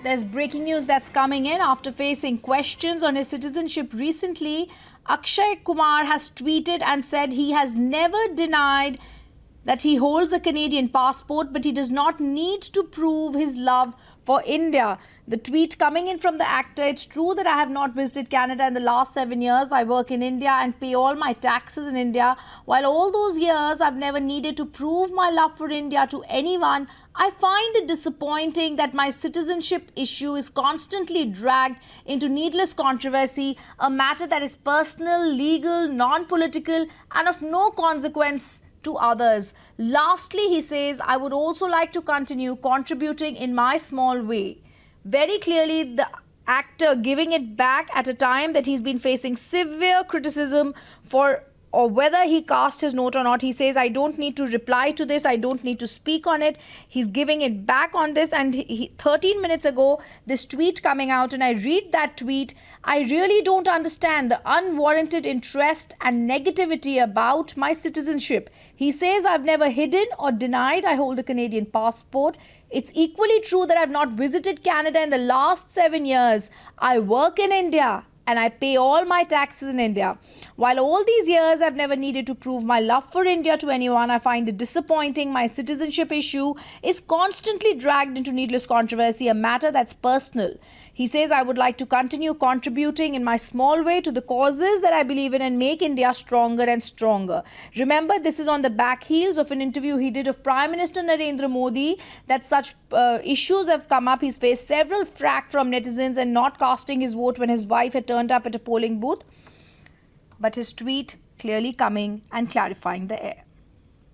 There's breaking news that's coming in after facing questions on his citizenship recently. Akshay Kumar has tweeted and said he has never denied that he holds a Canadian passport, but he does not need to prove his love for India. The tweet coming in from the actor: "It's true that I have not visited Canada in the last 7 years. I work in India and pay all my taxes in India. While all those years I've never needed to prove my love for India to anyone, I find it disappointing that my citizenship issue is constantly dragged into needless controversy, a matter that is personal, legal, non-political, and of no consequence to others." Lastly, he says, "I would also like to continue contributing in my small way." Very clearly, the actor giving it back at a time that he's been facing severe criticism for or whether he cast his note or not. He says, "I don't need to reply to this. I don't need to speak on it." He's giving it back on this. And 13 minutes ago, this tweet coming out, and I read that tweet. "I really don't understand the unwarranted interest and negativity about my citizenship." He says, "I've never hidden or denied I hold a Canadian passport. It's equally true that I've not visited Canada in the last 7 years. I work in India and I pay all my taxes in India. While all these years I've never needed to prove my love for India to anyone, I find it disappointing my citizenship issue is constantly dragged into needless controversy, a matter that's personal." He says, "I would like to continue contributing in my small way to the causes that I believe in and make India stronger and stronger." Remember, this is on the back heels of an interview he did of Prime Minister Narendra Modi, that such issues have come up. He's faced several flack from netizens and not casting his vote when his wife had turned up at a polling booth. But his tweet clearly coming and clarifying the air.